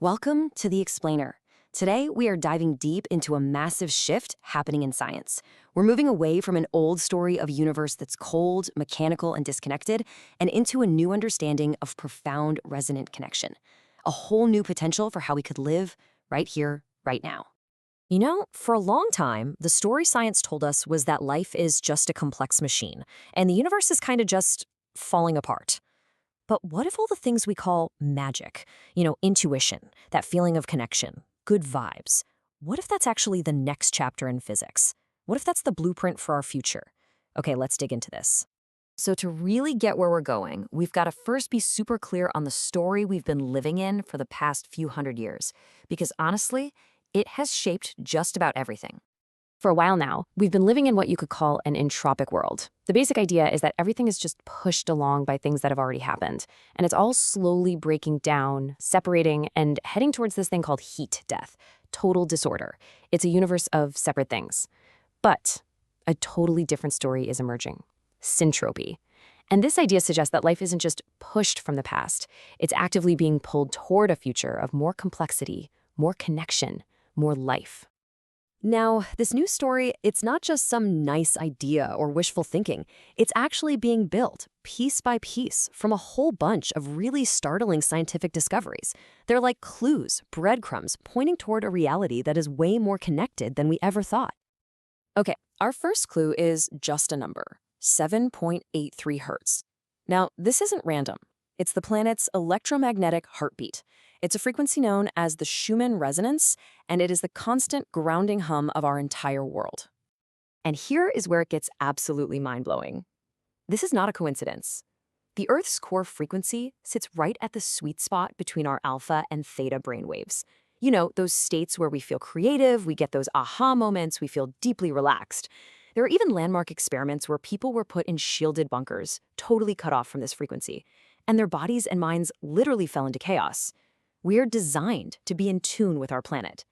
Welcome to The Explainer. Today, we are diving deep into a massive shift happening in science. We're moving away from an old story of a universe that's cold, mechanical, and disconnected, and into a new understanding of profound resonant connection. A whole new potential for how we could live right here, right now. You know, for a long time, the story science told us was that life is just a complex machine, and the universe is kind of just falling apart. But what if all the things we call magic, intuition, that feeling of connection, good vibes, what if that's actually the next chapter in physics? What if that's the blueprint for our future? Okay, let's dig into this. So to really get where we're going, we've got to first be super clear on the story we've been living in for the past few hundred years. Because honestly, it has shaped just about everything. For a while now, we've been living in what you could call an entropic world. The basic idea is that everything is just pushed along by things that have already happened, and it's all slowly breaking down, separating, and heading towards this thing called heat death, total disorder. It's a universe of separate things. But a totally different story is emerging: Syntropy. And this idea suggests that life isn't just pushed from the past, it's actively being pulled toward a future of more complexity, more connection, more life. Now, this new story, it's not just some nice idea or wishful thinking. It's actually being built, piece by piece, from a whole bunch of really startling scientific discoveries. They're like clues, breadcrumbs, pointing toward a reality that is way more connected than we ever thought. Okay, our first clue is just a number: 7.83 hertz. Now, this isn't random. It's the planet's electromagnetic heartbeat. It's a frequency known as the Schumann resonance, and it is the constant grounding hum of our entire world. And here is where it gets absolutely mind-blowing. This is not a coincidence. The Earth's core frequency sits right at the sweet spot between our alpha and theta brainwaves. You know, those states where we feel creative, we get those aha moments, we feel deeply relaxed. There are even landmark experiments where people were put in shielded bunkers, totally cut off from this frequency, and their bodies and minds literally fell into chaos. We're designed to be in tune with our planet.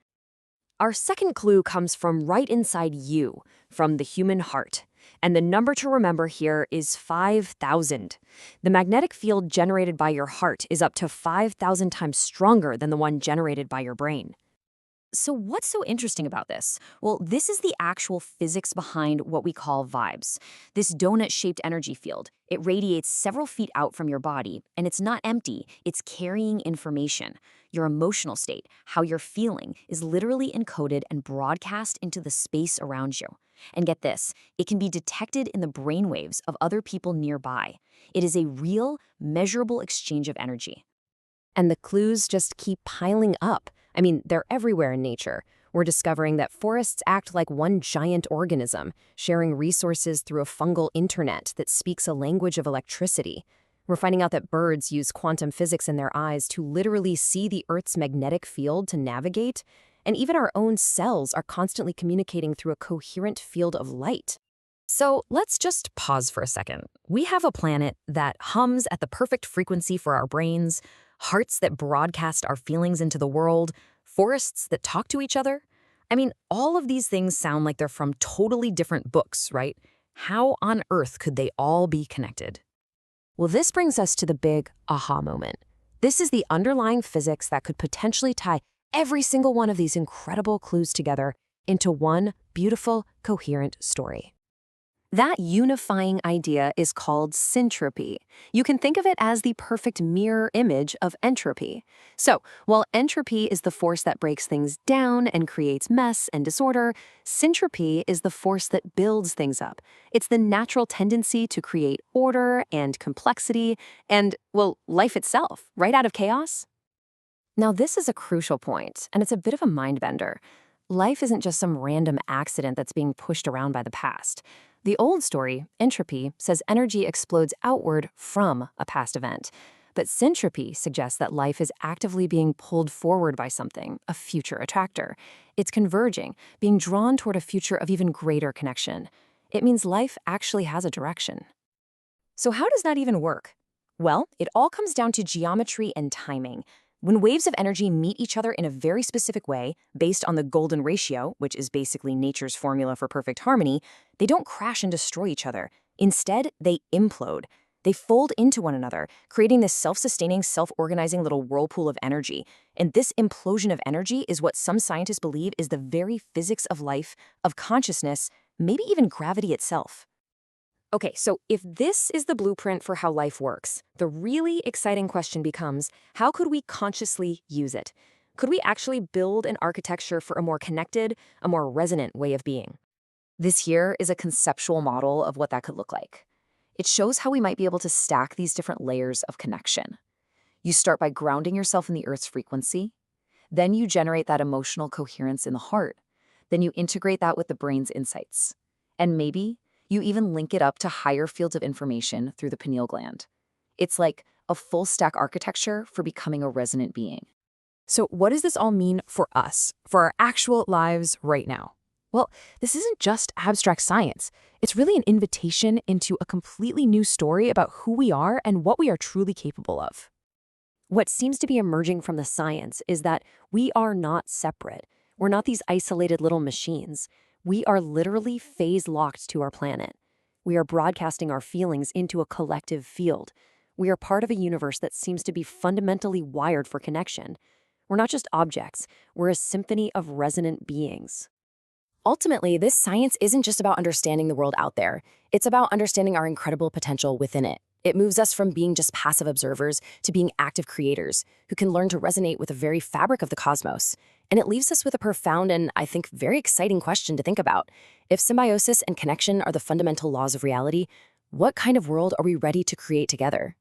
Our second clue comes from right inside you, from the human heart. And the number to remember here is 5,000. The magnetic field generated by your heart is up to 5,000 times stronger than the one generated by your brain. So what's so interesting about this? Well, this is the actual physics behind what we call vibes. This donut-shaped energy field, it radiates several feet out from your body, and it's not empty, it's carrying information. Your emotional state, how you're feeling, is literally encoded and broadcast into the space around you. And get this, it can be detected in the brainwaves of other people nearby. It is a real, measurable exchange of energy. And the clues just keep piling up. I mean, they're everywhere in nature. We're discovering that forests act like one giant organism, sharing resources through a fungal internet that speaks a language of electricity. We're finding out that birds use quantum physics in their eyes to literally see the Earth's magnetic field to navigate. And even our own cells are constantly communicating through a coherent field of light. So let's just pause for a second. We have a planet that hums at the perfect frequency for our brains, hearts that broadcast our feelings into the world, forests that talk to each other. I mean, all of these things sound like they're from totally different books, right? How on earth could they all be connected? Well, this brings us to the big aha moment. This is the underlying physics that could potentially tie every single one of these incredible clues together into one beautiful, coherent story. That unifying idea is called syntropy. You can think of it as the perfect mirror image of entropy. So, while entropy is the force that breaks things down and creates mess and disorder, syntropy is the force that builds things up. It's the natural tendency to create order and complexity and, well, life itself, right out of chaos. Now, this is a crucial point, and it's a bit of a mind-bender. Life isn't just some random accident that's being pushed around by the past. The old story, entropy, says energy explodes outward from a past event. But syntropy suggests that life is actively being pulled forward by something, a future attractor. It's converging, being drawn toward a future of even greater connection. It means life actually has a direction. So how does that even work? Well, it all comes down to geometry and timing. When waves of energy meet each other in a very specific way, based on the golden ratio, which is basically nature's formula for perfect harmony, they don't crash and destroy each other. Instead, they implode. They fold into one another, creating this self-sustaining, self-organizing little whirlpool of energy. And this implosion of energy is what some scientists believe is the very physics of life, of consciousness, maybe even gravity itself. Okay, so if this is the blueprint for how life works, the really exciting question becomes, how could we consciously use it? Could we actually build an architecture for a more connected, a more resonant way of being? This here is a conceptual model of what that could look like. It shows how we might be able to stack these different layers of connection. You start by grounding yourself in the Earth's frequency. Then you generate that emotional coherence in the heart. Then you integrate that with the brain's insights. And maybe you even link it up to higher fields of information through the pineal gland. It's like a full stack architecture for becoming a resonant being. So what does this all mean for us, for our actual lives right now? Well, this isn't just abstract science. It's really an invitation into a completely new story about who we are and what we are truly capable of. What seems to be emerging from the science is that we are not separate. We're not these isolated little machines. We are literally phase-locked to our planet. We are broadcasting our feelings into a collective field. We are part of a universe that seems to be fundamentally wired for connection. We're not just objects. We're a symphony of resonant beings. Ultimately, this science isn't just about understanding the world out there. It's about understanding our incredible potential within it. It moves us from being just passive observers to being active creators who can learn to resonate with the very fabric of the cosmos. And it leaves us with a profound and, I think, very exciting question to think about. If symbiosis and connection are the fundamental laws of reality, what kind of world are we ready to create together?